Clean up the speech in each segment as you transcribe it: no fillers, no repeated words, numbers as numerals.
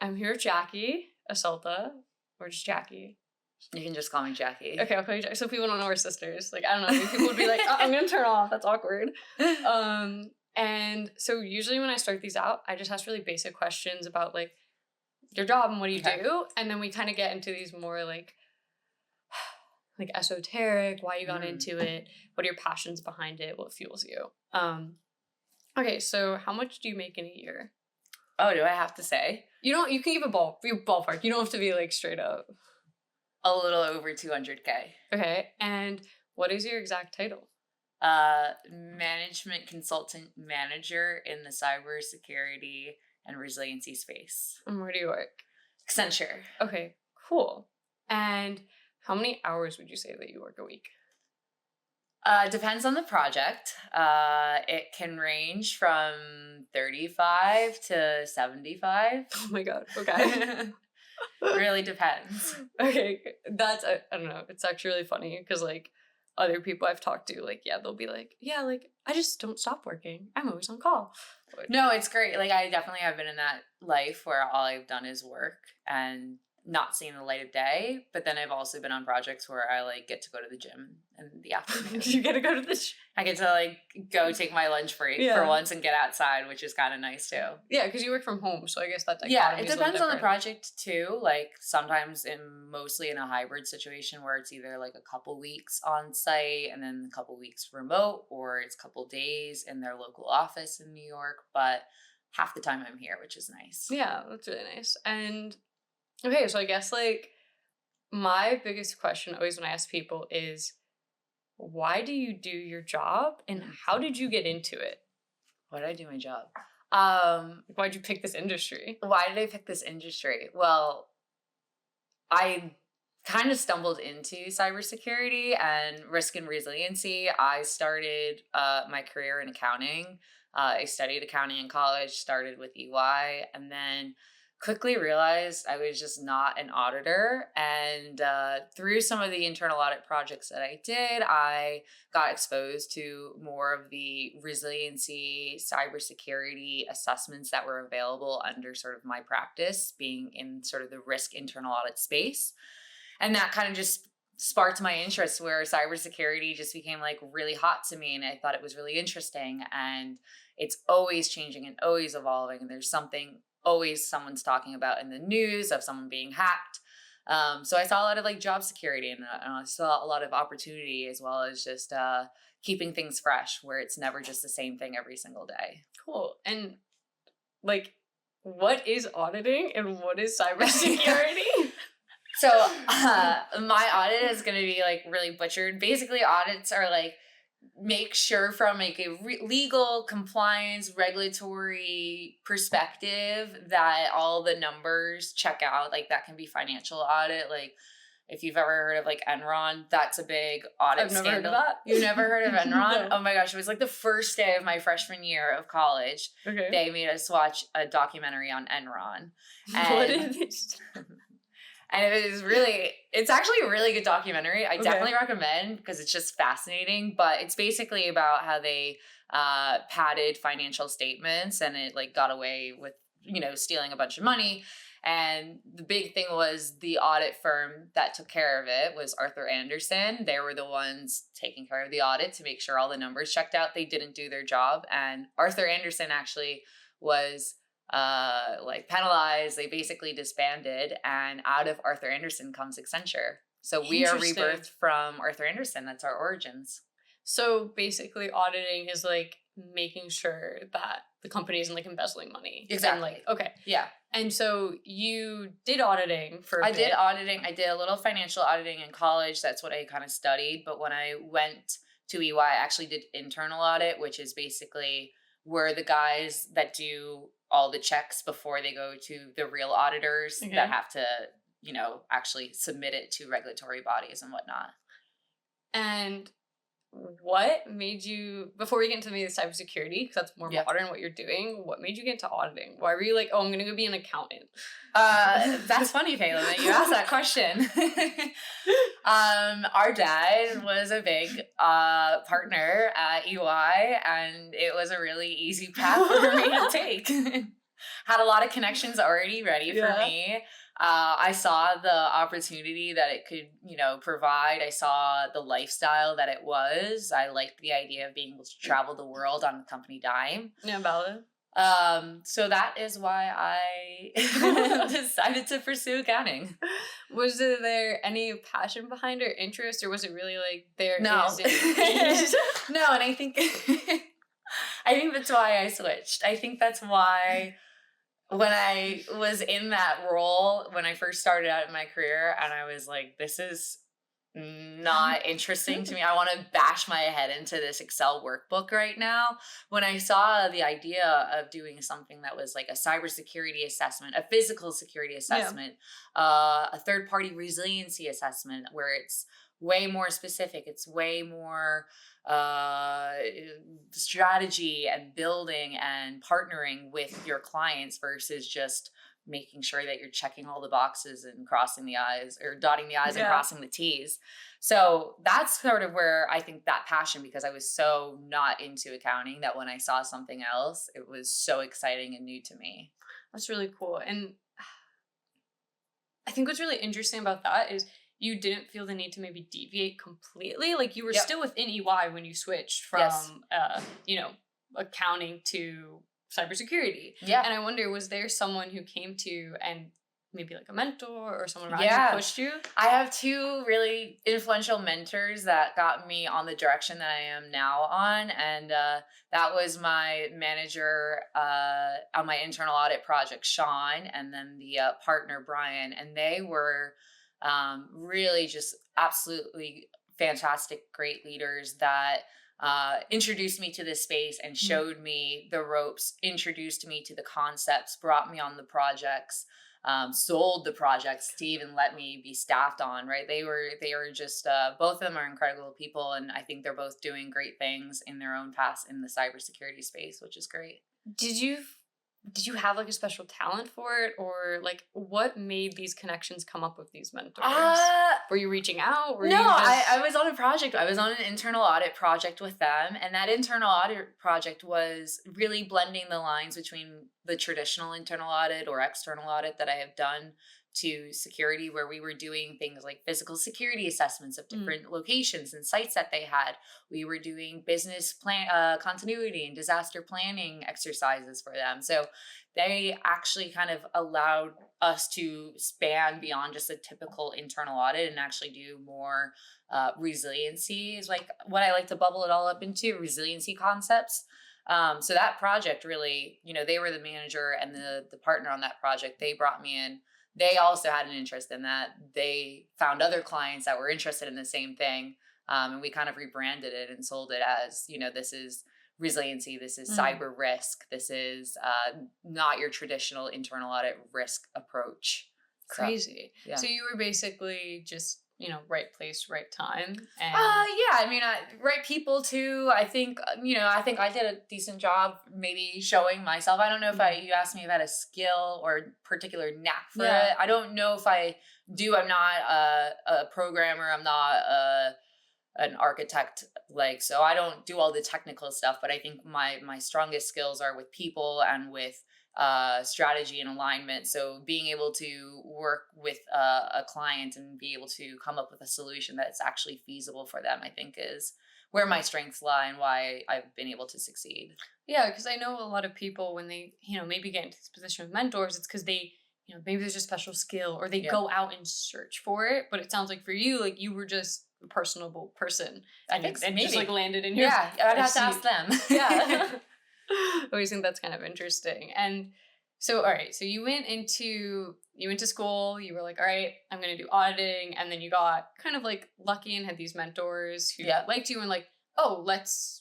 I'm here with Jackie Asalta, or just Jackie. You can just call me Jackie. Okay, I'll call you Jackie. So people don't know we're sisters. Like, I don't know. People would be like, I'm going to turn off. That's awkward. And so usually when I start these out, I just ask really basic questions about, like, your job and what do you do? And then we kind of get into these more, like esoteric, why you got into it, what are your passions behind it, what fuels you. Okay, so how much do you make in a year? Oh, do I have to say? You can give a ballpark. You don't have to be, like, straight up. A little over 200K. Okay, and what is your exact title? Management consultant manager in the cybersecurity and resiliency space. And where do you work? Accenture. Okay, cool. And how many hours would you say that you work a week? Depends on the project. It can range from 35 to 75. Oh my God. Okay. Really depends. Okay. That's, I don't know. It's actually really funny because, like, other people I've talked to, like, yeah, they'll be like, yeah, like, I just don't stop working. I'm always on call. No, it's great. Like, I definitely have been in that life where all I've done is work and not seeing the light of day. But then I've also been on projects where I, like, get to go to the gym in the afternoon. You get to go to the gym? I get to, like, go take my lunch break for once and get outside, which is kind of nice too. Yeah, because you work from home, so I guess that it depends on the project too. Like, sometimes mostly in a hybrid situation where it's either like a couple weeks on site and then a couple weeks remote, or it's a couple days in their local office in New York. But half the time I'm here, which is nice. Yeah, that's really nice. And okay, so I guess, like, my biggest question always when I ask people is, why do you do your job and how did you get into it? Why did I do my job? Why'd you pick this industry? Why did I pick this industry? Well, I kind of stumbled into cybersecurity and risk and resiliency. I started my career in accounting. I studied accounting in college, started with EY, and then quickly realized I was just not an auditor. And through some of the internal audit projects that I did, I got exposed to more of the resiliency, cybersecurity assessments that were available under sort of my practice, being in sort of the risk internal audit space. And that kind of just sparked my interest, where cybersecurity just became, like, really hot to me. And I thought it was really interesting. And it's always changing and always evolving. And there's always someone's talking about in the news of someone being hacked. So I saw a lot of, like, job security and I saw a lot of opportunity, as well as just keeping things fresh, where it's never just the same thing every single day. Cool. And, like, what is auditing and what is cybersecurity? So my audit is going to be, like, really butchered. Basically, audits are, like, make sure from, like, a legal, compliance, regulatory perspective that all the numbers check out. Like, that can be financial audit. Like, if you've ever heard of, like, Enron, that's a big audit scandal. I've never heard of that. You've never heard of Enron? No. Oh my gosh, it was like the first day of my freshman year of college. Okay. They made us watch a documentary on Enron. What is it? And it's actually a really good documentary. I definitely recommend, because it's just fascinating. But it's basically about how they padded financial statements, and it, like, got away with, stealing a bunch of money. And the big thing was the audit firm that took care of it was Arthur Andersen. They were the ones taking care of the audit to make sure all the numbers checked out. They didn't do their job. And Arthur Andersen actually was penalized. They basically disbanded, and out of Arthur Andersen comes Accenture. So we are rebirthed from Arthur Andersen. That's our origins. So basically auditing is, like, making sure that the company isn't, like, embezzling money. Exactly. And, like, okay. Yeah. And so you did auditing for a bit. did auditing. I did a little financial auditing in college. That's what I kind of studied. But when I went to EY, I actually did internal audit, which is basically we're the guys that do all the checks before they go to the real auditors that have to, actually submit it to regulatory bodies and whatnot. And what made you, before we get into maybe the cybersecurity, because that's more modern what you're doing, what made you get into auditing? Why were you like, oh, I'm going to go be an accountant? That's funny, Phelan, that you asked that question. Our dad was a big partner at EY, and it was a really easy path for me to take. Had a lot of connections already ready for Yeah. me. I saw the opportunity that it could, provide. I saw the lifestyle that it was. I liked the idea of being able to travel the world on a company dime. Yeah, valid. So that is why I decided to pursue accounting. Was there any passion behind or interest, or was it really like there No. is an ease? No, and I think I think that's why I switched. I think that's why when I was in that role, when I first started out in my career, and I was like, this is not interesting to me. I want to bash my head into this Excel workbook right now. When I saw the idea of doing something that was like a cybersecurity assessment, a physical security assessment, a third party resiliency assessment, where it's way more specific, it's way more strategy and building and partnering with your clients versus just making sure that you're checking all the boxes and crossing the I's, or dotting the I's and crossing the T's. So that's sort of where I think that passion, because I was so not into accounting, that when I saw something else, it was so exciting and new to me. That's really cool. And I think what's really interesting about that is you didn't feel the need to maybe deviate completely. Like you were still within EY when you switched from, accounting to cybersecurity. Yeah. And I wonder, was there someone who came to you and maybe like a mentor or someone around you pushed you? I have two really influential mentors that got me on the direction that I am now on. And that was my manager on my internal audit project, Sean, and then the partner, Brian. And they were really just absolutely fantastic, great leaders that introduced me to this space and showed me the ropes, introduced me to the concepts, brought me on the projects, sold the projects to even let me be staffed on, right? They were just, both of them are incredible people. And I think they're both doing great things in their own paths in the cybersecurity space, which is great. Did you have like a special talent for it, or like what made these connections come up with these mentors? Were you reaching out? I was on a project. I was on an internal audit project with them. And that internal audit project was really blending the lines between the traditional internal audit or external audit that I have done to security, where we were doing things like physical security assessments of different locations and sites that they had. We were doing business plan continuity and disaster planning exercises for them. So they actually kind of allowed us to span beyond just a typical internal audit and actually do more resiliency, is like what I like to bubble it all up into, resiliency concepts. So that project really, they were the manager and the partner on that project. They brought me in. They also had an interest in that. They found other clients that were interested in the same thing. And we kind of rebranded it and sold it as, this is resiliency. This is cyber risk. This is not your traditional internal audit risk approach. Crazy. So you were basically just, right place, right time. And Right people too. I think I did a decent job maybe showing myself. I don't know if you asked me if I had a skill or particular knack for it. I don't know if I do. I'm not a programmer. I'm not an architect, so I don't do all the technical stuff, but I think my strongest skills are with people and with strategy and alignment. So being able to work with a client and be able to come up with a solution that's actually feasible for them, I think is where my strengths lie and why I've been able to succeed. Yeah, because I know a lot of people, when they, maybe get into this position of mentors, it's because they, maybe there's a special skill or they go out and search for it. But it sounds like for you, like you were just a personable person. I think and maybe just like landed in your I'd have to ask them. Yeah. I always think that's kind of interesting. And so, all right, so you went to school, you were like, all right, I'm going to do auditing. And then you got kind of like lucky and had these mentors who liked you and like, oh, let's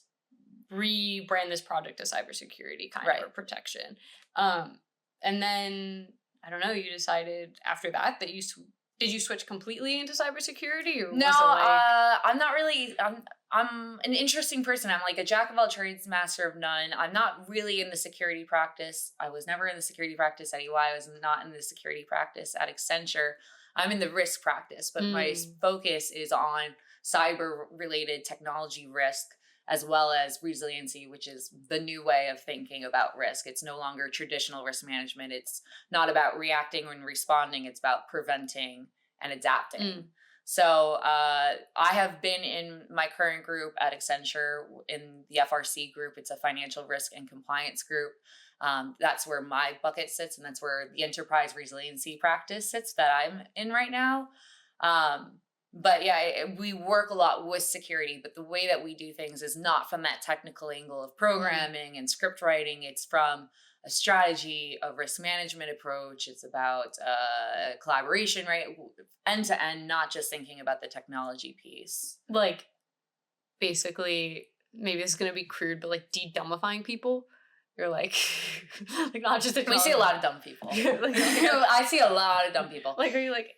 rebrand this project to cybersecurity kind of, or protection. And then, I don't know, you decided after that did you switch completely into cybersecurity, or no? Was it like... I'm not really. I'm an interesting person. I'm like a jack of all trades, master of none. I'm not really in the security practice. I was never in the security practice at EY. I was not in the security practice at Accenture. I'm in the risk practice, but my focus is on cyber related technology risk as well as resiliency, which is the new way of thinking about risk. It's no longer traditional risk management. It's not about reacting and responding. It's about preventing and adapting. So I have been in my current group at Accenture in the FRC group. It's a financial risk and compliance group. That's where my bucket sits, and that's where the enterprise resiliency practice sits that I'm in right now. But yeah, we work a lot with security, but the way that we do things is not from that technical angle of programming and script writing. It's from a strategy, a risk management approach. It's about collaboration, right? End to end, not just thinking about the technology piece. Like, basically, maybe this is going to be crude, but like de-dumbifying people. You're like, like not just We see a lot of dumb people. I see a lot of dumb people. Like, are you like,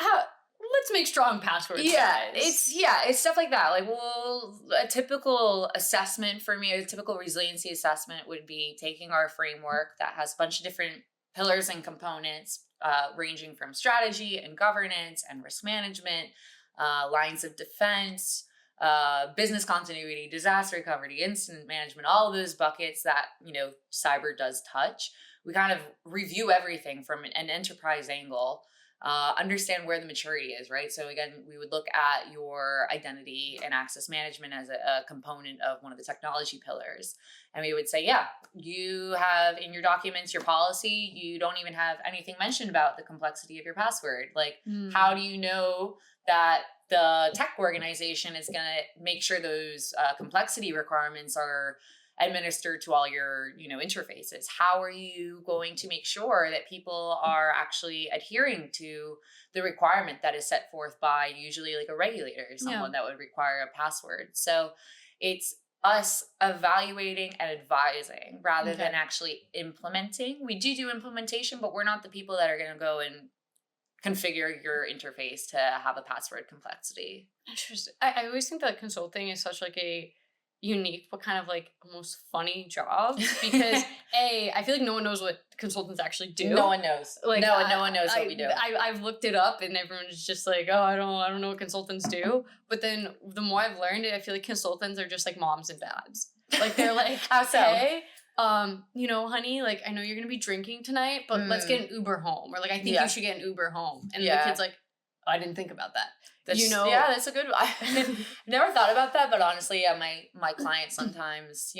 let's make strong passwords. Yeah, guys. it's stuff like that. Like, well, a typical assessment for me, a typical resiliency assessment would be taking our framework that has a bunch of different pillars and components, ranging from strategy and governance and risk management, lines of defense, business continuity, disaster recovery, incident management, all of those buckets that, cyber does touch. We kind of review everything from an enterprise angle, understand where the maturity is, right? So again, we would look at your identity and access management as a component of one of the technology pillars. And we would say, yeah, you have in your documents, your policy, you don't even have anything mentioned about the complexity of your password. Like, how do you know that the tech organization is going to make sure those complexity requirements are administered to all your interfaces? How are you going to make sure that people are actually adhering to the requirement that is set forth by usually like a regulator, someone that would require a password? So it's us evaluating and advising rather than actually implementing. We do implementation, but we're not the people that are going to go and configure your interface to have a password complexity. Interesting. I always think that consulting is such like a unique but kind of like almost funny job because I feel like no one knows what consultants actually do. No one knows. Like no one knows what we do. I've looked it up and everyone's just like, oh, I don't know what consultants do. But then the more I've learned it, I feel like consultants are just like moms and dads. Like they're like, how so? Hey, honey, like I know you're gonna be drinking tonight, but let's get an Uber home. Or like I think you should get an Uber home. And the kid's like, oh, I didn't think about that. Yeah, that's a good one. I never thought about that, but honestly, yeah, my clients sometimes,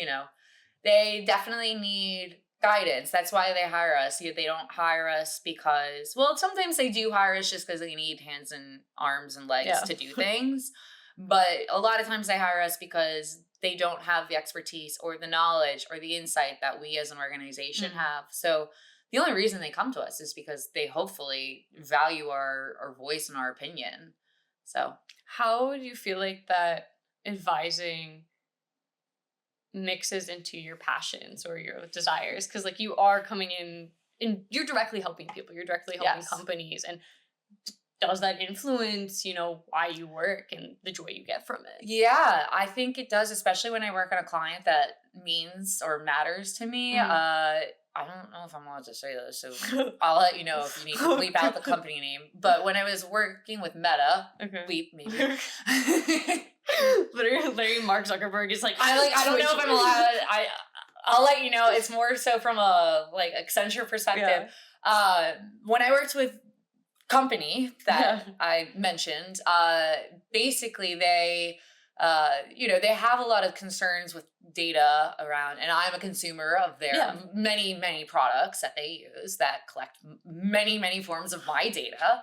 they definitely need guidance. That's why they hire us. They don't hire us because, well, sometimes they do hire us just because they need hands and arms and legs to do things. But a lot of times they hire us because they don't have the expertise or the knowledge or the insight that we as an organization have. So the only reason they come to us is because they hopefully value our voice and our opinion. So how do you feel like that advising mixes into your passions or your desires? Because like you are coming in and you're directly helping people, you're directly helping companies, and does that influence, why you work and the joy you get from it? Yeah, I think it does, especially when I work on a client that means or matters to me. I don't know if I'm allowed to say this, so I'll let you know if you need to bleep out the company name. But when I was working with Meta, bleep maybe. literally, Mark Zuckerberg is like, I don't know if I'm allowed. I'll let you know. It's more so from a like Accenture perspective. Yeah. When I worked with company that I mentioned, basically they have a lot of concerns with data around, and I'm a consumer of their many, many products that they use that collect many, many forms of my data.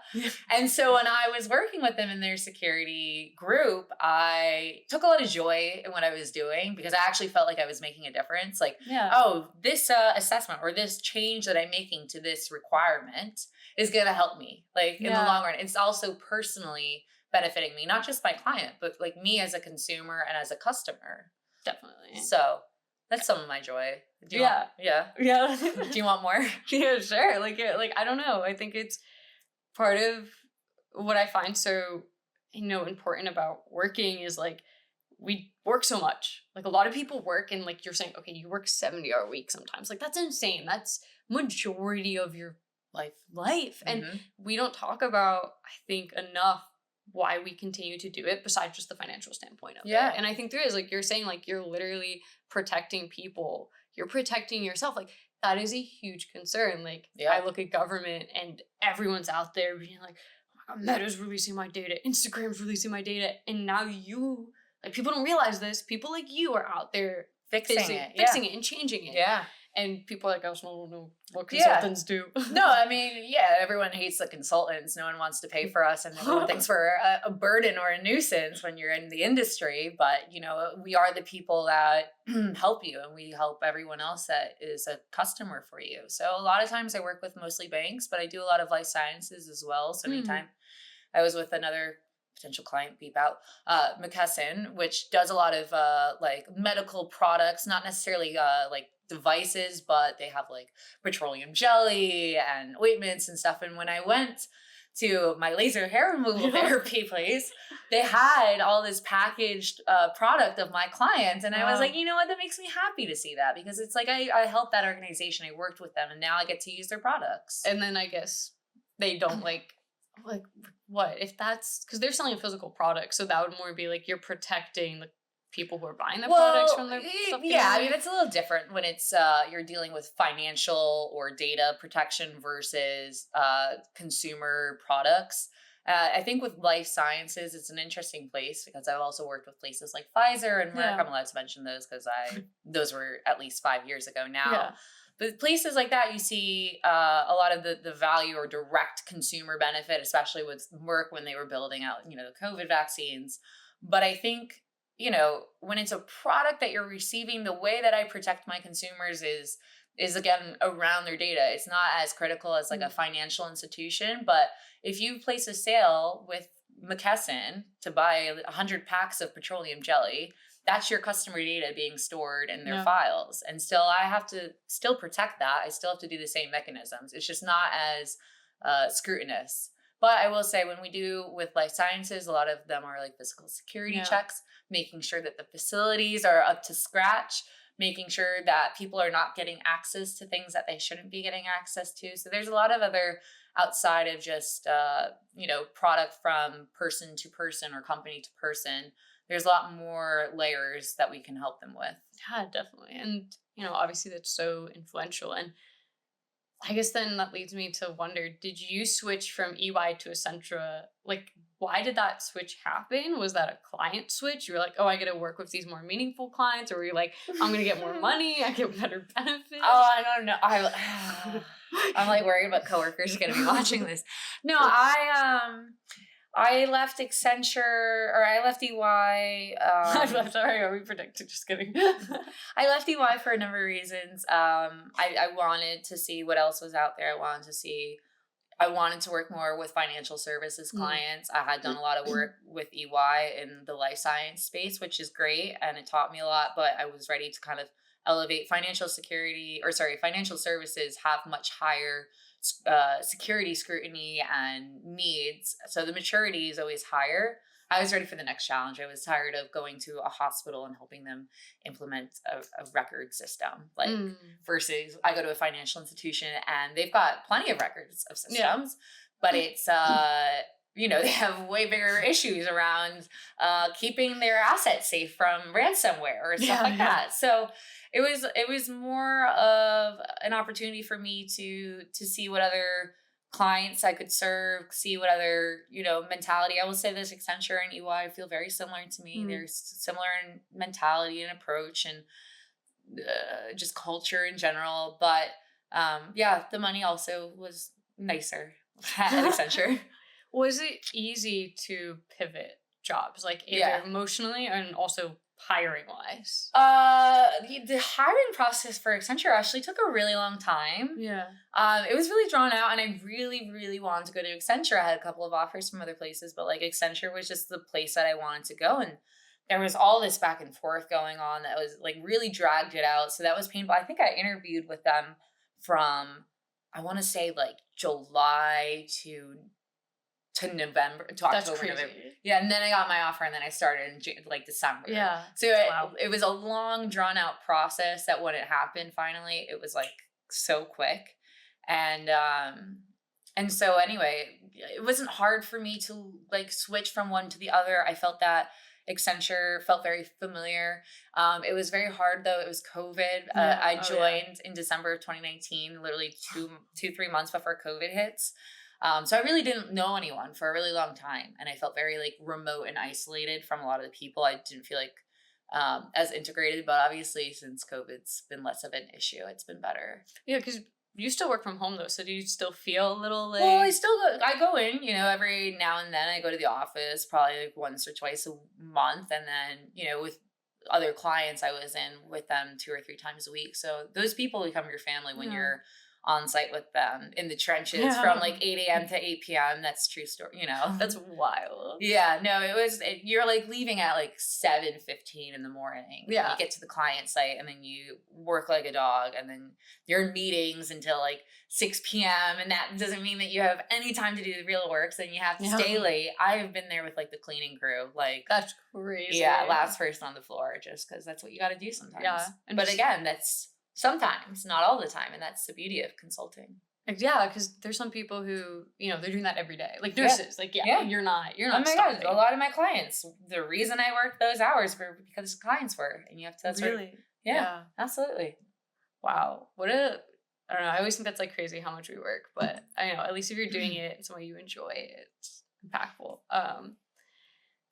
And so when I was working with them in their security group, I took a lot of joy in what I was doing because I actually felt like I was making a difference. Like, this assessment or this change that I'm making to this requirement is going to help me like in the long run. It's also personally benefiting me, not just my client, but like me as a consumer and as a customer. Definitely. So that's some of my joy. Do you want, do you want more? Yeah, sure. Like I don't know. I think it's part of what I find so, important about working is like we work so much. Like a lot of people work and like you're saying, okay, you work 70-hour week sometimes. Like that's insane. That's majority of your life. And we don't talk about, I think, enough why we continue to do it besides just the financial standpoint of Yeah. it. And I think there is, like you're saying, like you're literally protecting people. You're protecting yourself. Like that is a huge concern. Like Yeah. I look at government and everyone's out there being like, oh my God, Meta's releasing my data, Instagram's releasing my data. And now you, like people don't realize this. People like you are out there fixing it and changing it. Yeah. And people are like, I also don't know what consultants do. No, I mean, yeah, everyone hates the consultants. No one wants to pay for us, and everyone thinks we're a burden or a nuisance when you're in the industry. But, you know, we are the people that help you, and we help everyone else that is a customer for you. So a lot of times I work with mostly banks, but I do a lot of life sciences as well. So anytime I was with another potential client, beep out, McKesson, which does a lot of like medical products, not necessarily like devices, but they have like petroleum jelly and ointments and stuff. And when I went to my laser hair removal therapy place, they had all this packaged product of my clients. And I was like, you know what, that makes me happy to see that, because it's like I helped that organization, I worked with them, and now I get to use their products. And then I guess they don't like what if that's because they're selling a physical product, so that would more be like you're protecting the people who are buying the products from their stuff. Yeah, I mean, it's a little different when it's you're dealing with financial or data protection versus consumer products. I think with life sciences, it's an interesting place because I've also worked with places like Pfizer and Merck. I'm allowed to mention those because those were at least 5 years ago now. Yeah. But places like that, you see a lot of the value or direct consumer benefit, especially with Merck when they were building out, you know, the COVID vaccines. But I think, you know, when it's a product that you're receiving, the way that I protect my consumers is again around their data. It's not as critical as like a financial institution, but if you place a sale with McKesson to buy 100 packs of petroleum jelly, that's your customer data being stored in their files. And still, I have to still protect that. I still have to do the same mechanisms. It's just not as scrutinous. But I will say, when we do with life sciences, a lot of them are like physical security checks, making sure that the facilities are up to scratch, making sure that people are not getting access to things that they shouldn't be getting access to. So there's a lot of other outside of just, you know, product from person to person or company to person. There's a lot more layers that we can help them with. Yeah, definitely. And, you know, obviously that's so influential. And I guess then that leads me to wonder, did you switch from EY to Accenture? Like, why did that switch happen? Was that a client switch? You were like, oh, I get to work with these more meaningful clients? Or were you like, I'm going to get more money, I get better benefits? Oh, I don't know. I'm like worried about coworkers are going to be watching this. No, I left Accenture, or I left EY. Sorry, are we predicting? Just kidding. I left EY for a number of reasons. I wanted to see what else was out there. I wanted to work more with financial services clients. I had done a lot of work with EY in the life science space, which is great, and it taught me a lot, but I was ready to kind of elevate financial services have much higher security scrutiny and needs. So the maturity is always higher. I was ready for the next challenge. I was tired of going to a hospital and helping them implement a record system. Like versus I go to a financial institution and they've got plenty of records of systems, but it's you know, they have way bigger issues around keeping their assets safe from ransomware or stuff like that. So it was more of an opportunity for me to see what other clients I could serve, see what other, you know, mentality. I will say this, Accenture and EY feel very similar to me. They're similar in mentality and approach and just culture in general. But the money also was nicer at Accenture. Was it easy to pivot jobs, like either emotionally and also hiring wise? The hiring process for Accenture actually took a really long time. It was really drawn out, and I really, really wanted to go to Accenture. I had a couple of offers from other places, but like Accenture was just the place that I wanted to go. And there was all this back and forth going on that was like really dragged it out. So that was painful. I think I interviewed with them from, I want to say like July to November to October. November. Yeah, and then I got my offer, and then I started in like December. Yeah. So it was a long, drawn out process that when it happened, finally, it was like so quick. And so anyway, it wasn't hard for me to like switch from one to the other. I felt that Accenture felt very familiar. It was very hard though. It was COVID. Yeah. I Oh, yeah. joined in December of 2019, literally 3 months before COVID hits. So I really didn't know anyone for a really long time. And I felt very like remote and isolated from a lot of the people. I didn't feel like as integrated, but obviously since COVID's been less of an issue, it's been better. Yeah, because you still work from home though, so do you still feel a little like? Well, I go in, every now and then I go to the office probably like once or twice a month. And then, with other clients, I was in with them 2 or 3 times a week. So those people become your family when Yeah. you're on site with them in the trenches Yeah. from like 8 a.m. to 8 p.m. That's true story, That's wild. Yeah, no, you're like leaving at like 7:15 in the morning. Yeah. You get to the client site and then you work like a dog and then you're in meetings until like 6 p.m. And that doesn't mean that you have any time to do the real work. So then you have to stay late. I've been there with like the cleaning crew. Like, That's crazy. yeah, last person on the floor just because that's what you got to do sometimes. Yeah. And But again, that's sometimes, not all the time. And that's the beauty of consulting. Yeah, because there's some people who, they're doing that every day. Like Yeah. nurses. Like, Yeah. you're not Oh my stopping. God, a lot of my clients, the reason I worked those hours were because clients were, and you have to, that's really? right. Yeah, absolutely. Wow. I don't know. I always think that's like crazy how much we work, but I know at least if you're doing it in some way you enjoy, it's impactful.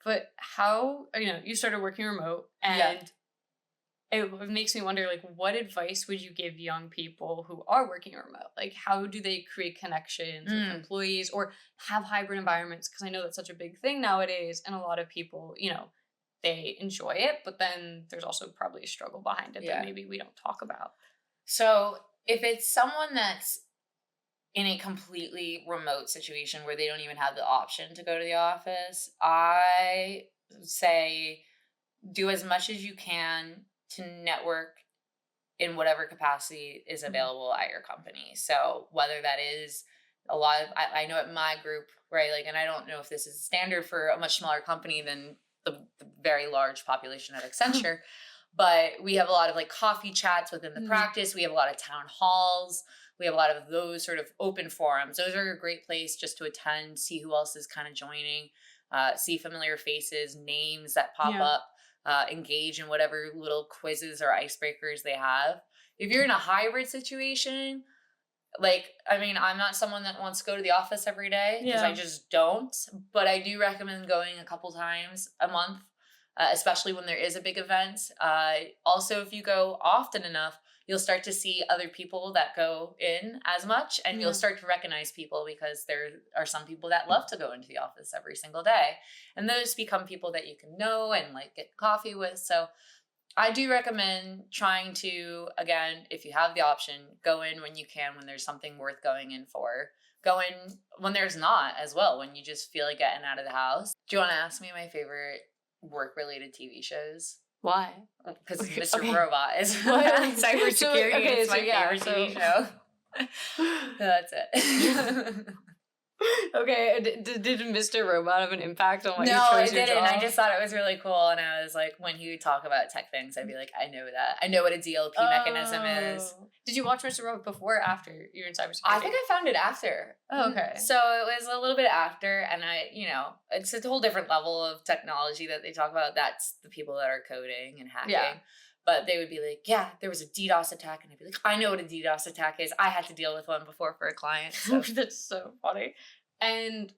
But how, you started working remote and it makes me wonder, like, what advice would you give young people who are working remote? Like, how do they create connections with employees or have hybrid environments? Because I know that's such a big thing nowadays. And a lot of people, they enjoy it, but then there's also probably a struggle behind it that maybe we don't talk about. So if it's someone that's in a completely remote situation where they don't even have the option to go to the office, I say do as much as you can to network in whatever capacity is available at your company. So whether that is I know at my group, right, like, and I don't know if this is standard for a much smaller company than the very large population at Accenture, but we have a lot of like coffee chats within the practice. We have a lot of town halls. We have a lot of those sort of open forums. Those are a great place just to attend, see who else is kind of joining, see familiar faces, names that pop up. Engage in whatever little quizzes or icebreakers they have. If you're in a hybrid situation, like, I mean, I'm not someone that wants to go to the office every day because I just don't, but I do recommend going a couple times a month, especially when there is a big event. Also, if you go often enough, you'll start to see other people that go in as much and you'll start to recognize people because there are some people that love to go into the office every single day. And those become people that you can know and like get coffee with. So I do recommend trying to, again, if you have the option, go in when you can, when there's something worth going in for. Go in when there's not as well, when you just feel like getting out of the house. Do you want to ask me my favorite work-related TV shows? Why? Because Mr. Robot is cybersecurity. It's my favorite TV show. That's it. Okay, did Mr. Robot have an impact on what you No, chose it your didn't. job? I just thought it was really cool, and I was like, when he would talk about tech things, I'd be like, I know that. I know what a DLP mechanism is. Did you watch Mr. Robot before or after you were in cybersecurity? I think I found it after. Oh, okay. So it was a little bit after, and it's a whole different level of technology that they talk about. That's the people that are coding and hacking. Yeah. But they would be like, yeah, there was a DDoS attack. And I'd be like, I know what a DDoS attack is. I had to deal with one before for a client. So. That's so funny. And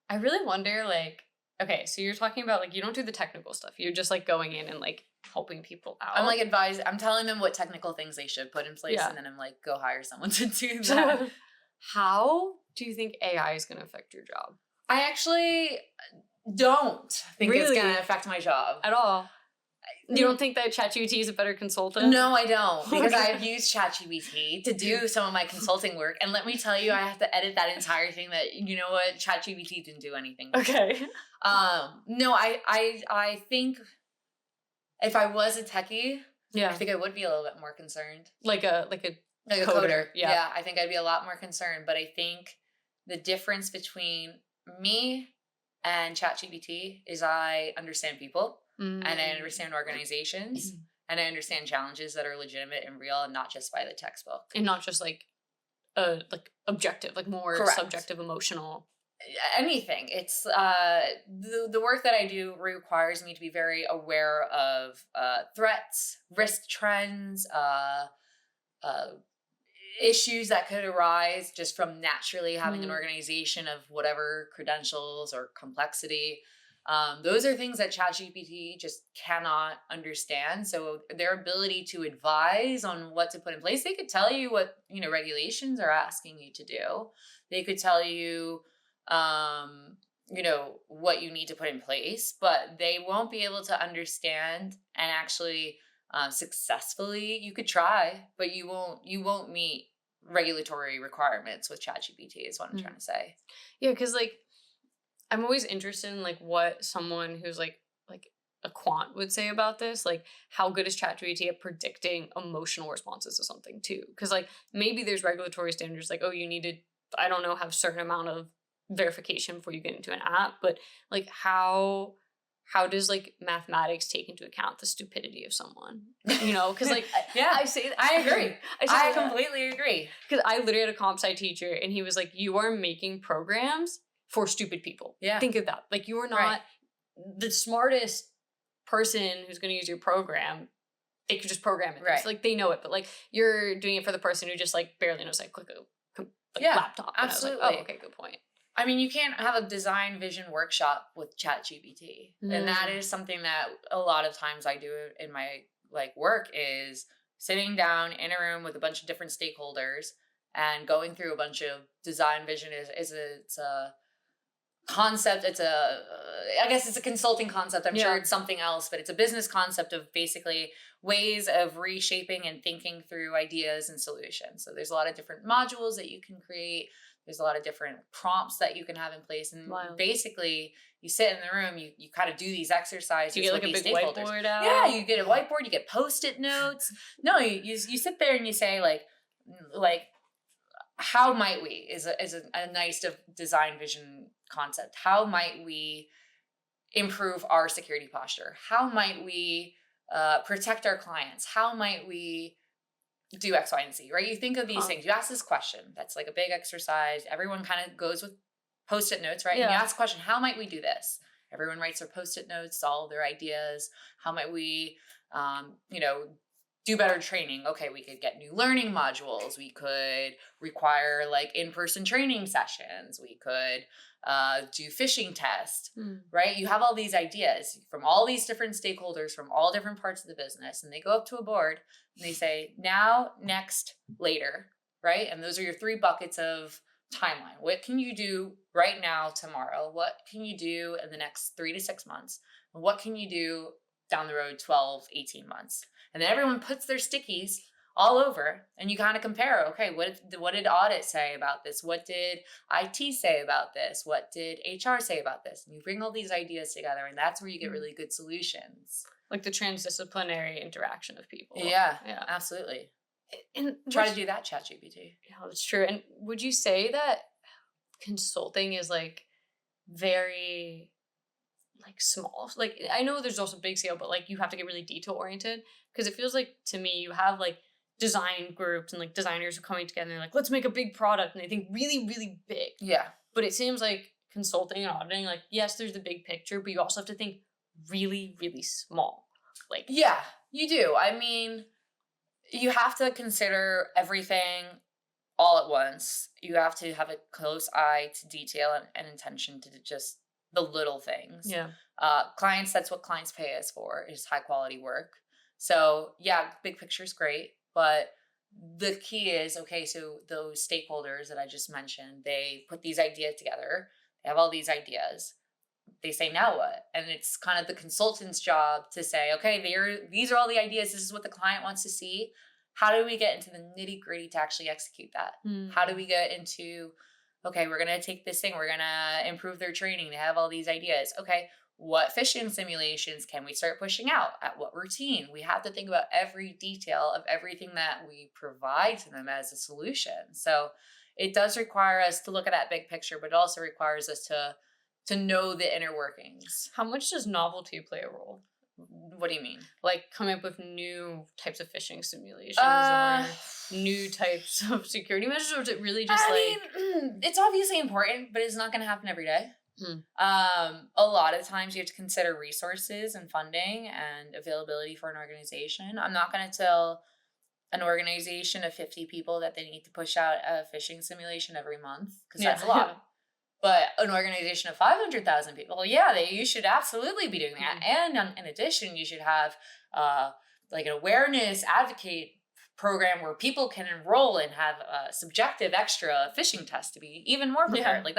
I really wonder, like, okay, so you're talking about, like, you don't do the technical stuff. You're just, like, going in and, like, helping people out. I'm, like, I'm telling them what technical things they should put in place. And then I'm like, go hire someone to do that. How do you think AI is going to affect your job? I actually don't think it's going to affect my job. At all? You don't think that ChatGPT is a better consultant? No, I don't. Because I've used ChatGPT to do some of my consulting work. And let me tell you, I have to edit that entire thing that, you know what, ChatGPT didn't do anything. Okay. No, I think if I was a techie, I think I would be a little bit more concerned. Like a coder. Yeah, I think I'd be a lot more concerned. But I think the difference between me and ChatGPT is I understand people. And I understand organizations and I understand challenges that are legitimate and real and not just by the textbook. And not just like like objective, like more Correct. subjective, emotional. Anything. It's the work that I do requires me to be very aware of threats, risk trends, uh, issues that could arise just from naturally having an Mm. organization of whatever credentials or complexity. Those are things that ChatGPT just cannot understand. So their ability to advise on what to put in place, they could tell you what, regulations are asking you to do. They could tell you, what you need to put in place, but they won't be able to understand and actually successfully. You could try, but you won't meet regulatory requirements with ChatGPT is what I'm Mm. trying to say. Yeah, because like I'm always interested in like what someone who's like a quant would say about this. Like, how good is ChatGPT at predicting emotional responses to something too? Because like maybe there's regulatory standards like, oh, you need to, I don't know, have a certain amount of verification before you get into an app, but like how does like mathematics take into account the stupidity of someone? Because like Yeah, I say that I agree. I say I that completely agree. because I literally had a comp sci teacher and he was like, you are making programs for stupid people. Yeah. Think of that. Like you are not Right. the smartest person who's going to use your program. They could just program it. Right. So, like they know it, but like you're doing it for the person who just like barely knows like click a Yeah, laptop. And absolutely. I was like, oh, okay, good point. I mean, you can't have a design vision workshop with ChatGPT. And that is something that a lot of times I do in my like work is sitting down in a room with a bunch of different stakeholders and going through a bunch of design vision it's a concept. It's I guess it's a consulting concept. I'm sure it's something else, but it's a business concept of basically ways of reshaping and thinking through ideas and solutions. So there's a lot of different modules that you can create. There's a lot of different prompts that you can have in place. And basically you sit in the room, you kind of do these exercises. Do you get like a big whiteboard out? Yeah, you get a whiteboard, you get Post-it notes. No, you sit there and you say like how might we is a nice design vision concept. How might we improve our security posture? How might we protect our clients? How might we do X, Y, and Z, right? You think of these things. You ask this question. That's like a big exercise. Everyone kind of goes with Post-it notes, right? And you ask the question, how might we do this? Everyone writes their Post-it notes, all their ideas. How might we, do better training? Okay, we could get new learning modules. We could require like in-person training sessions. We could do phishing tests, right? You have all these ideas from all these different stakeholders from all different parts of the business, and they go up to a board and they say, now, next, later, right? And those are your 3 buckets of timeline. What can you do right now, tomorrow? What can you do in the next 3 to 6 months? And what can you do down the road 12, 18 months? And then everyone puts their stickies all over and you kind of compare, okay, what did audit say about this? What did IT say about this? What did HR say about this? And you bring all these ideas together and that's where you get really good solutions. Like the transdisciplinary interaction of people. Yeah, absolutely. And try to do that, ChatGPT. Yeah, that's true. And would you say that consulting is like very like small? Like I know there's also big scale, but like you have to get really detail oriented because it feels like to me you have like design groups and like designers who are coming together and they're like, let's make a big product and they think really, really big. Yeah. But it seems like consulting and auditing, like, yes, there's the big picture, but you also have to think really, really small. Like, yeah, you do. I mean, you have to consider everything all at once. You have to have a close eye to detail and attention to just the little things. Yeah. Clients, that's what clients pay us for, is high quality work. So yeah, big picture is great, but the key is, okay, so those stakeholders that I just mentioned, they put these ideas together. They have all these ideas. They say, now what? And it's kind of the consultant's job to say, okay, these are all the ideas. This is what the client wants to see. How do we get into the nitty gritty to actually execute that? How do we get into, okay, we're going to take this thing. We're going to improve their training. They have all these ideas. Okay, what phishing simulations can we start pushing out? At what routine? We have to think about every detail of everything that we provide to them as a solution. So it does require us to look at that big picture, but it also requires us to know the inner workings. How much does novelty play a role? What do you mean? Like coming up with new types of phishing simulations or new types of security measures, or is it really just it's obviously important, but it's not going to happen every day. A lot of times you have to consider resources and funding and availability for an organization. I'm not going to tell an organization of 50 people that they need to push out a phishing simulation every month, because that's a lot. But an organization of 500,000 people, you should absolutely be doing that. And in addition, you should have like an awareness advocate program where people can enroll and have a subjective extra phishing test to be even more prepared. Like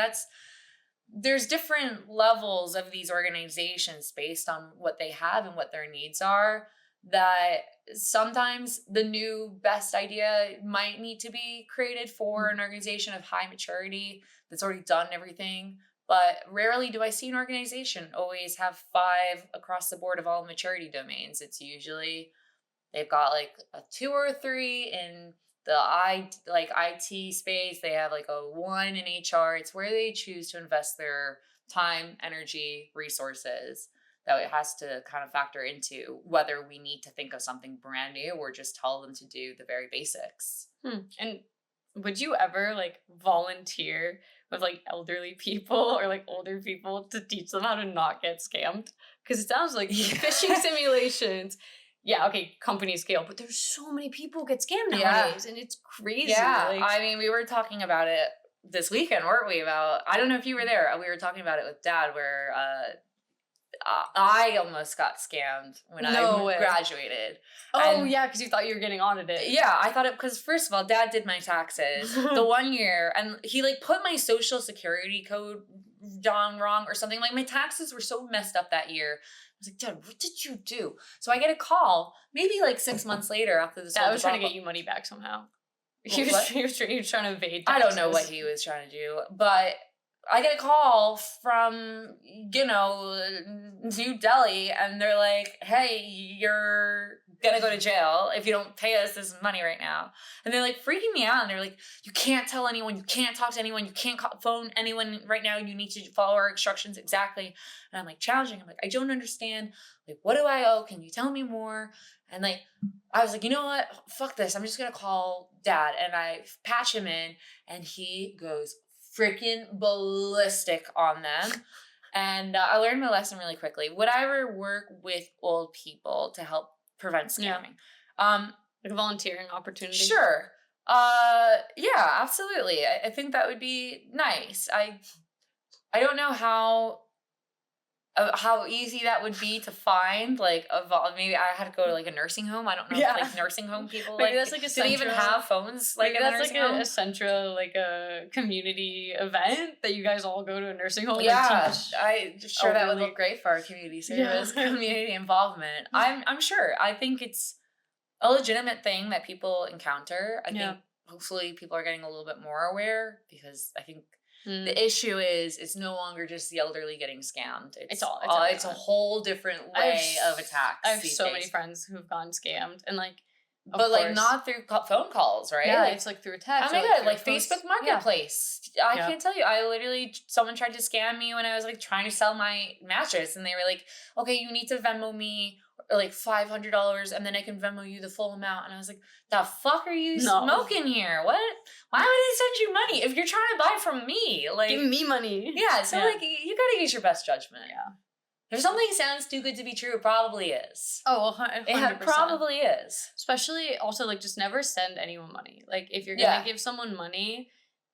there's different levels of these organizations based on what they have and what their needs are, that sometimes the new best idea might need to be created for an organization of high maturity that's already done everything. But rarely do I see an organization always have 5 across the board of all maturity domains. It's usually they've got like a 2 or a 3 in the IT space. They have like a 1 in HR. It's where they choose to invest their time, energy, resources, that it has to kind of factor into whether we need to think of something brand new or just tell them to do the very basics. And would you ever like volunteer with like elderly people or like older people to teach them how to not get scammed? Because it sounds like phishing simulations, company scale, but there's so many people get scammed nowadays, and it's crazy. I mean, we were talking about it this weekend, weren't we? I don't know if you were there. We were talking about it with Dad, where I almost got scammed when I graduated. Because you thought you were getting audited. Yeah, I thought it, because first of all, Dad did my taxes the one year, and he like put my social security code down wrong or something. Like my taxes were so messed up that year. I was like, Dad, what did you do? So I get a call maybe like 6 months later after this. I was trying to get you money back somehow. He was trying to evade taxes. I don't know what he was trying to do, but I get a call from, New Delhi, and they're like, hey, you're gonna go to jail if you don't pay us this money right now. And they're like freaking me out, and they're like, you can't tell anyone, you can't talk to anyone, you can't phone anyone right now, you need to follow our instructions exactly. And I'm like challenging, I'm like, I don't understand, like, what do I owe? Can you tell me more? And like, I was like, you know what, fuck this, I'm just gonna call Dad. And I patch him in, and he goes freaking ballistic on them. And I learned my lesson really quickly. Would I ever work with old people to help prevent scamming? Like a volunteering opportunity? Sure. Absolutely. I think that would be nice. I don't know how easy that would be to find. Like maybe I had to go to like a nursing home. I don't know if like nursing home people maybe that's like a do they even have phones like maybe in that's nursing like home? a central like a community event that you guys all go to a nursing home. Yeah, I'm sure that would look great for our community service, community involvement. I'm sure. I think it's a legitimate thing that people encounter. I think hopefully people are getting a little bit more aware, because I think the issue is it's no longer just the elderly getting scammed. It's a whole different way of attacks. I have so many friends who've gone scammed, and like, but like not through phone calls, right? Yeah, it's like through a text. Oh my god, like Facebook Marketplace. I can't tell you. Someone tried to scam me when I was like trying to sell my mattress, and they were like, "Okay, you need to Venmo me like $500, and then I can Venmo you the full amount." And I was like, "The fuck are you smoking here? What? Why would I send you money if you're trying to buy from me? Like, give me money." Yeah, so like you gotta use your best judgment. Yeah. If something sounds too good to be true, it probably is. Oh, 100%. It probably is. Especially also like just never send anyone money. Like if you're gonna give someone money,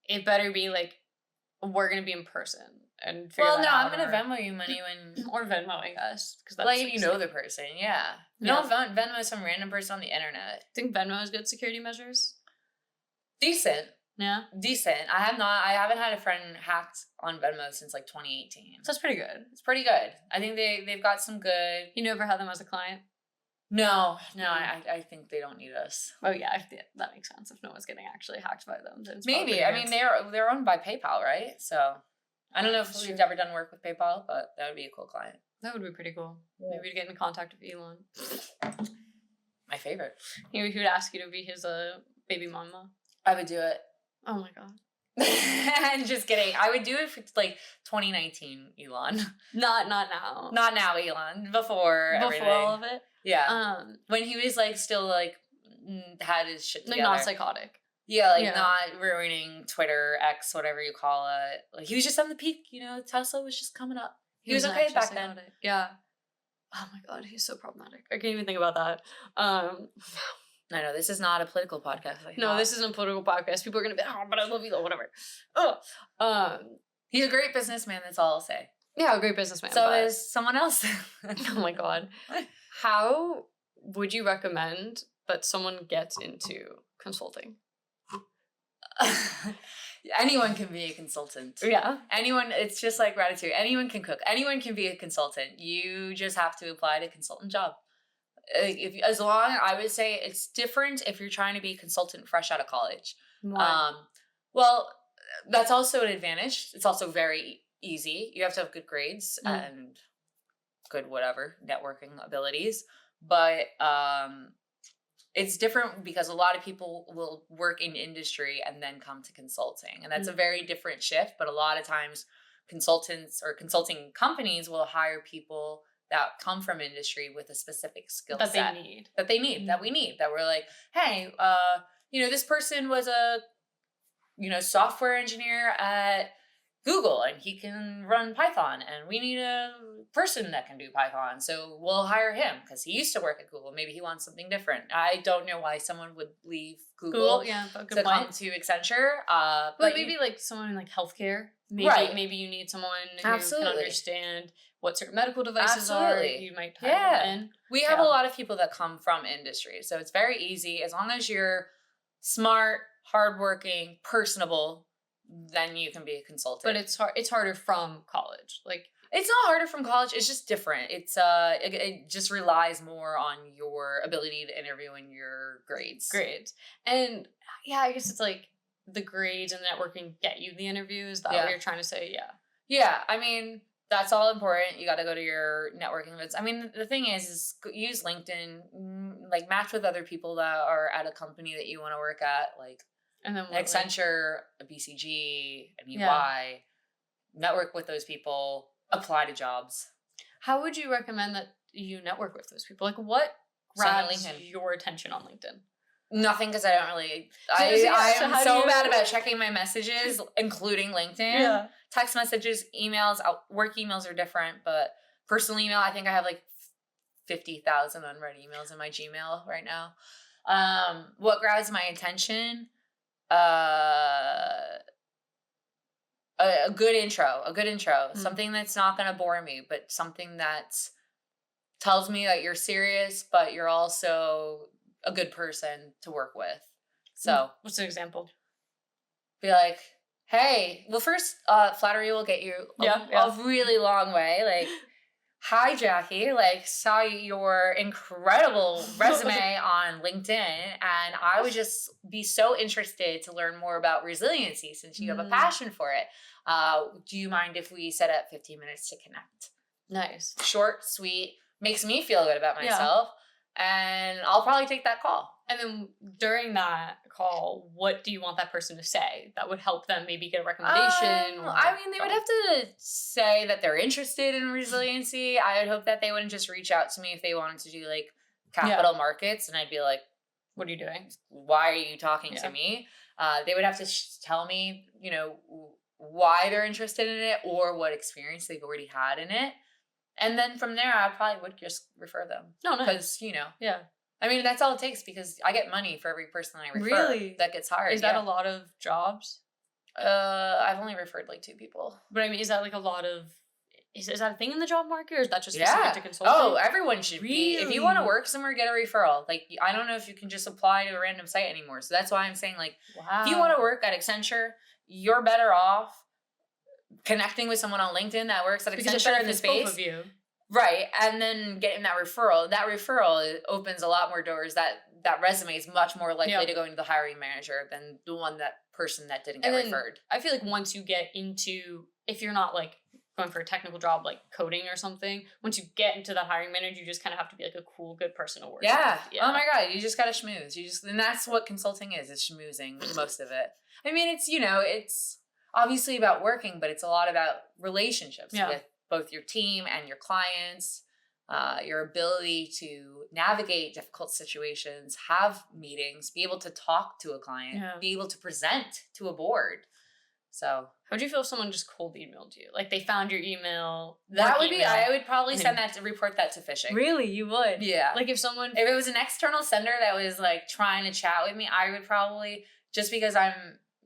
it better be like we're gonna be in person. And I'm gonna Venmo you money when or Venmoing us, because that's like you know the person. Don't Venmo some random person on the internet. I think Venmo has good security measures. Decent. Yeah. Decent. I haven't had a friend hacked on Venmo since like 2018. So that's pretty good. It's pretty good. I think they've got some good. You never had them as a client? No. I think they don't need us. Oh yeah, that makes sense. If no one's getting actually hacked by them, then it's maybe. I mean, they're owned by PayPal, right? So I don't know if we've ever done work with PayPal, but that would be a cool client. That would be pretty cool. Yeah. Maybe to get in contact with Elon. My favorite. He would ask you to be his baby mama. I would do it. Oh my god. Just kidding. I would do it for like 2019 Elon. Not now. Not now, Elon. Before everything. All of it. Yeah. When he was like still like had his shit together. Like not psychotic. Yeah, like not ruining Twitter, X, whatever you call it. Like he was just on the peak, you know, Tesla was just coming up. He was okay back then. Yeah. Oh my god, he's so problematic. I can't even think about that. I know this is not a political podcast. No, this isn't a political podcast. People are gonna be, oh, but I love you though, whatever. Oh. He's a great businessman, that's all I'll say. Yeah, a great businessman. So is someone else. Oh my god. How would you recommend that someone gets into consulting? Anyone can be a consultant. Yeah. Anyone, it's just like Ratatouille. Anyone can cook. Anyone can be a consultant. You just have to apply to a consultant job. As long, I would say it's different if you're trying to be a consultant fresh out of college. Why? Well, that's also an advantage. It's also very easy. You have to have good grades and good whatever networking abilities. But it's different because a lot of people will work in industry and then come to consulting. And that's a very different shift. But a lot of times consultants or consulting companies will hire people that come from industry with a specific skill set. That we need. That we're like, hey, this person was a, software engineer at Google and he can run Python and we need a person that can do Python. So we'll hire him because he used to work at Google. Maybe he wants something different. I don't know why someone would leave Google to come to Accenture. But maybe like someone in like healthcare. Maybe you need someone who can understand what certain medical devices are. You might hire them in. We have a lot of people that come from industry. So it's very easy. As long as you're smart, hardworking, personable, then you can be a consultant. But it's harder from college. Like it's not harder from college. It's just different. It's it just relies more on your ability to interview and your grades. And yeah, I guess it's like the grades and networking get you the interview. Is that what you're trying to say? Yeah. Yeah. I mean, that's all important. You got to go to your networking events. I mean, the thing is use LinkedIn, like match with other people that are at a company that you want to work at, like and then Accenture, a BCG, an EY, network with those people, apply to jobs. How would you recommend that you network with those people? Like what grabs your attention on LinkedIn? Nothing, because I don't really, I'm so bad about checking my messages, including LinkedIn. Yeah. Text messages, emails, work emails are different, but personal email, I think I have like 50,000 unread emails in my Gmail right now. What grabs my attention? A good intro, something that's not going to bore me, but something that tells me that you're serious, but you're also a good person to work with. So what's an example? Be like, hey, well, first, flattery will get you a really long way. Like, hi, Jackie, like, saw your incredible resume on LinkedIn, and I would just be so interested to learn more about resiliency since you have a passion for it. Do you mind if we set up 15 minutes to connect? Nice. Short, sweet, makes me feel good about myself, and I'll probably take that call. And then during that call, what do you want that person to say that would help them maybe get a recommendation? I mean, they would have to say that they're interested in resiliency. I would hope that they wouldn't just reach out to me if they wanted to do like capital markets. And I'd be like, what are you doing? Why are you talking to me? They would have to tell me, why they're interested in it or what experience they've already had in it. And then from there, I probably would just refer them. No, no. Because, Yeah. I mean, that's all it takes because I get money for every person I refer. Really? That gets hired. Is that a lot of jobs? I've only referred like 2 people. But I mean, is that like a lot of... Is that a thing in the job market or is that just specific to consulting? Oh, everyone should be. If you want to work somewhere, get a referral. Like, I don't know if you can just apply to a random site anymore. So that's why I'm saying, like, if you want to work at Accenture, you're better off connecting with someone on LinkedIn that works at Accenture in the space. Of you. Right. And then getting that referral. That referral opens a lot more doors. That resume is much more likely to go into the hiring manager than the person that didn't get referred. I feel like once you get into, if you're not like going for a technical job like coding or something, once you get into the hiring manager, you just kind of have to be like a cool, good person to work with. Yeah. Oh my God. You just got to schmooze. And that's what consulting is schmoozing most of it. I mean, it's, it's obviously about working, but it's a lot about relationships Yeah. with both your team and your clients, your ability to navigate difficult situations, have meetings, be able to talk to a client, Yeah. be able to present to a board. So How would you feel if someone just cold emailed you? Like they found your email. that work would be, email, I would probably and send that to report that to phishing. Really? You would? Yeah. Like if someone. If it was an external sender that was like trying to chat with me, I would probably, just because I'm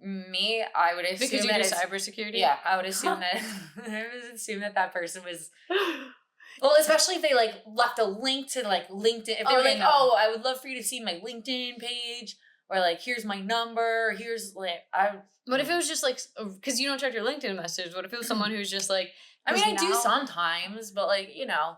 me, I would assume Because you that do it's cybersecurity? Yeah, I would assume that that person was. Well, especially if they like left a link to like LinkedIn. If they were like, no. "Oh, I would love for you to see my LinkedIn page," or like, "Here's my number," here's like What if it was just like, because you don't check your LinkedIn message? What if it was someone who's just like, I mean, I do sometimes, but like,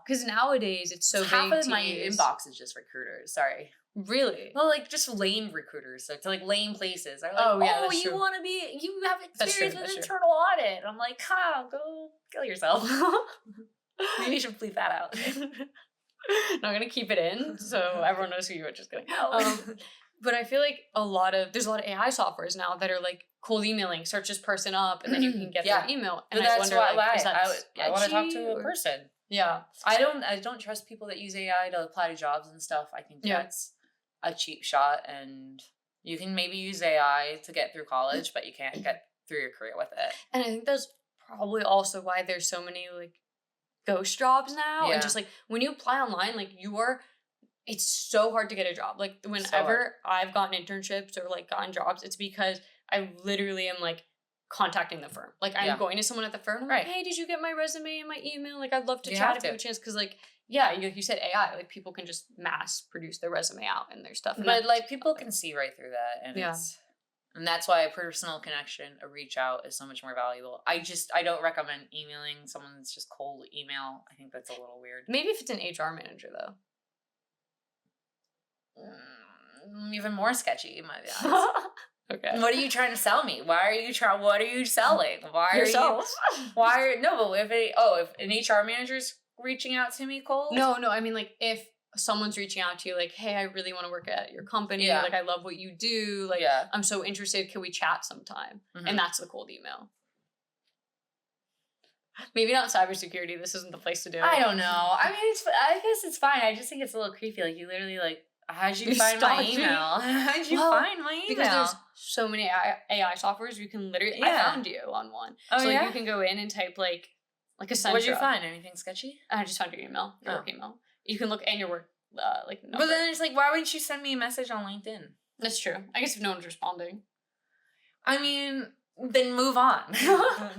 because nowadays it's so half vague of to my use. inbox is just recruiters. Sorry. Really? Well, like just lame recruiters, so to like lame places. They're like, Oh, yeah, "Oh, that's you true. want to be? You have That's true, experience that's with true. internal audit." And I'm like, go kill yourself. Maybe you should bleep that out. No, I'm gonna keep it in so everyone knows who you are. Just kidding. No. But I feel like there's a lot of AI softwares now that are like cold emailing, search this person up, and then you can get Yeah. their email. But And I that's wonder, why like, is that I want to talk to sketchy a or- person. Yeah. I don't trust people that use AI to apply to jobs and stuff. I think Yeah. that's a cheap shot, and you can maybe use AI to get through college, but you can't get through your career with it. And I think that's probably also why there's so many like ghost jobs now. Yeah. And just like when you apply online, like it's so hard to get a job. Like whenever I've gotten internships or like gotten jobs, it's because I literally am like contacting the firm. Like I'm going to someone at the firm. I'm like, hey, did you get my resume and my email? Like I'd love to chat if you have a chance. Because like, yeah, you said AI, like people can just mass produce their resume out and their stuff. But like people can see right through that. And and that's why a personal connection, a reach out is so much more valuable. I don't recommend emailing someone that's just cold email. I think that's a little weird. Maybe if it's an HR manager though. Even more sketchy, you might be honest. Okay. What are you trying to sell me? What are you selling? Why Yourself. But if an HR manager's reaching out to me cold? No, I mean like if someone's reaching out to you like, hey, I really want to work at your company. Yeah. Like I love what you do. Like I'm so interested. Can we chat sometime? Mm-hmm. And that's the cold email. Maybe not cybersecurity. This isn't the place to do it. I don't know. I mean, I guess it's fine. I just think it's a little creepy. Like you literally like, how'd you find my email? How'd you find my email? Because there's so many AI softwares. You can literally. I found you on one. Oh, so like, you can go in and type like a Centra. What'd you find? Anything sketchy? I just found your email. Your work email. You can look and your work like number. But then it's like, why wouldn't you send me a message on LinkedIn? That's true. I guess if no one's responding. I mean, then move on.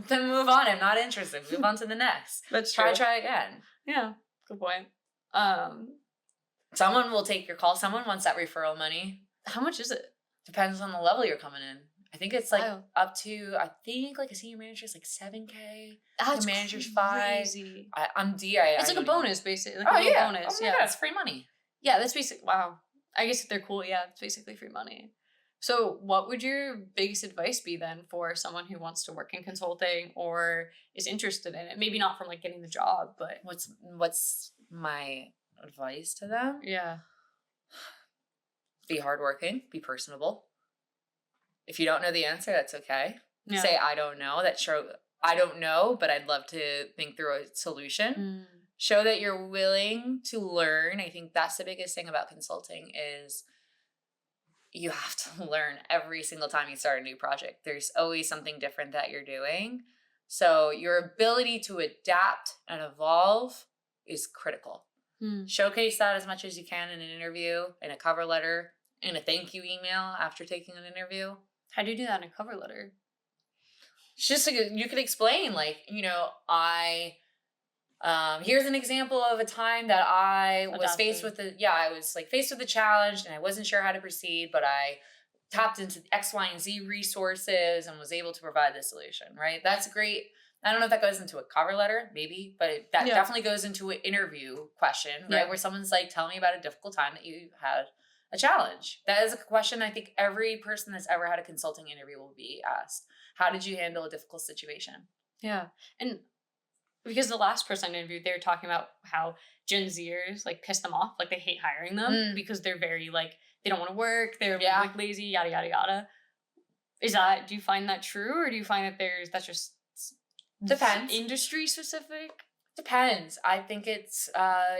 Then move on. I'm not interested. Move on to the next. That's true. Try again. Yeah. Good point. Someone will take your call. Someone wants that referral money. How much is it? Depends on the level you're coming in. I think it's like up to, I think like a senior manager is like $7,000. That's a manager's crazy. $5,000. I'm D. It's like a bonus, basically. Like a bonus. Oh my God, it's free money. Yeah, that's basically, wow. I guess if they're cool, yeah, it's basically free money. So what would your biggest advice be then for someone who wants to work in consulting or is interested in it? Maybe not from like getting the job, but what's my advice to them? Yeah. Be hardworking, be personable. If you don't know the answer, that's okay. Yeah. Say, I don't know. I don't know, but I'd love to think through a solution. Show that you're willing to learn. I think that's the biggest thing about consulting is you have to learn every single time you start a new project. There's always something different that you're doing. So your ability to adapt and evolve is critical. Showcase that as much as you can in an interview, in a cover letter, in a thank you email after taking an interview. How do you do that in a cover letter? It's just like you could explain, like, here's an example of a time that I was faced with a challenge and I wasn't sure how to proceed, but I tapped into X, Y, and Z resources and was able to provide the solution, right? That's great. I don't know if that goes into a cover letter, maybe, but that definitely goes into an interview question, right? Where someone's like, tell me about a difficult time that you had a challenge. That is a question I think every person that's ever had a consulting interview will be asked. How did you handle a difficult situation? Yeah. And because the last person I interviewed, they were talking about how Gen Zers like piss them off. Like they hate hiring them because they're very like, they don't want to work. They're like lazy, yada, yada, yada. Do you find that true, or do you find that that's just Depends. industry specific? Depends. I think it's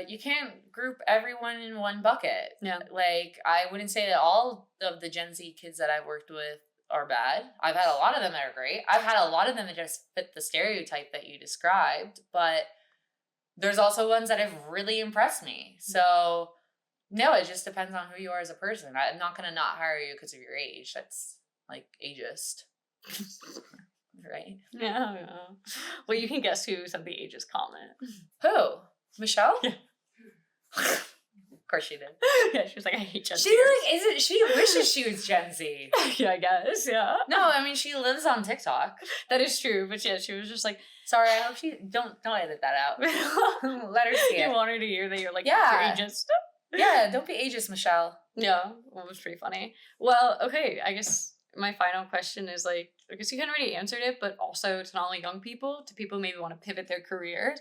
you can't group everyone in one bucket. Yeah. Like, I wouldn't say that all of the Gen Z kids that I've worked with are bad. I've had a lot of them that are great. I've had a lot of them that just fit the stereotype that you described, but there's also ones that have really impressed me. So no, it just depends on who you are as a person. I'm not gonna not hire you because of your age. That's like ageist. Right? Yeah, yeah. Well, you can guess who said the ageist comment. Who? Michelle? Yeah. Of course she did. Yeah, she was like, I hate Gen She Zers. she wishes she was Gen Z. Yeah, I guess, yeah. No, I mean, she lives on TikTok. That is true, but yeah, she was just like, Sorry, I hope she don't edit that out. Let her see you it. want her to hear that you're like, Yeah. you're ageist. Yeah, don't be ageist, Michelle. Yeah, well, it was pretty funny. Well, okay, I guess my final question is like, I guess you kind of already answered it, but also to not only young people, to people who maybe want to pivot their careers,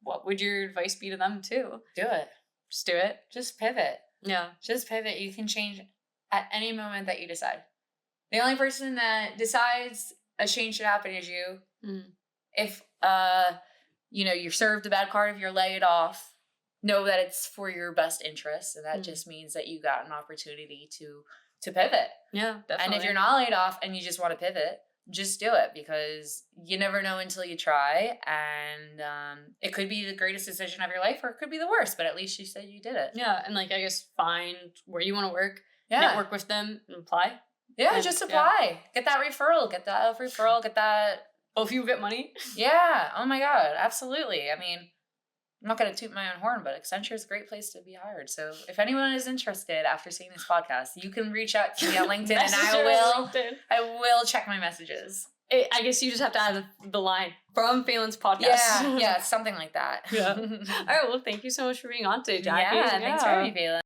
what would your advice be to them too? Do it. Just do it. Just pivot. Yeah. Just pivot. You can change at any moment that you decide. The only person that decides a change should happen is you. Mm. If you're served a bad card, if you're laid off, know that it's for your best interest, and that just means that you got an opportunity to pivot. Yeah, definitely. And if you're not laid off and you just want to pivot, just do it, because you never know until you try. And it could be the greatest decision of your life, or it could be the worst, but at least you said you did it. Yeah, and like, I guess find where you want to work, Yeah. network with them, and apply. Yeah, And, just apply. Get that referral. Get that. Oh, if you get money. Yeah. Oh my God. Absolutely. I mean, I'm not going to toot my own horn, but Accenture is a great place to be hired. So if anyone is interested after seeing this podcast, you can reach out to me on LinkedIn, and I will check my messages. I guess you just have to add the line from Phelan's podcast. Yeah, something like that. Yeah. All right. Well, thank you so much for being on today, Jackie. Yeah, thanks for having me, Phelan.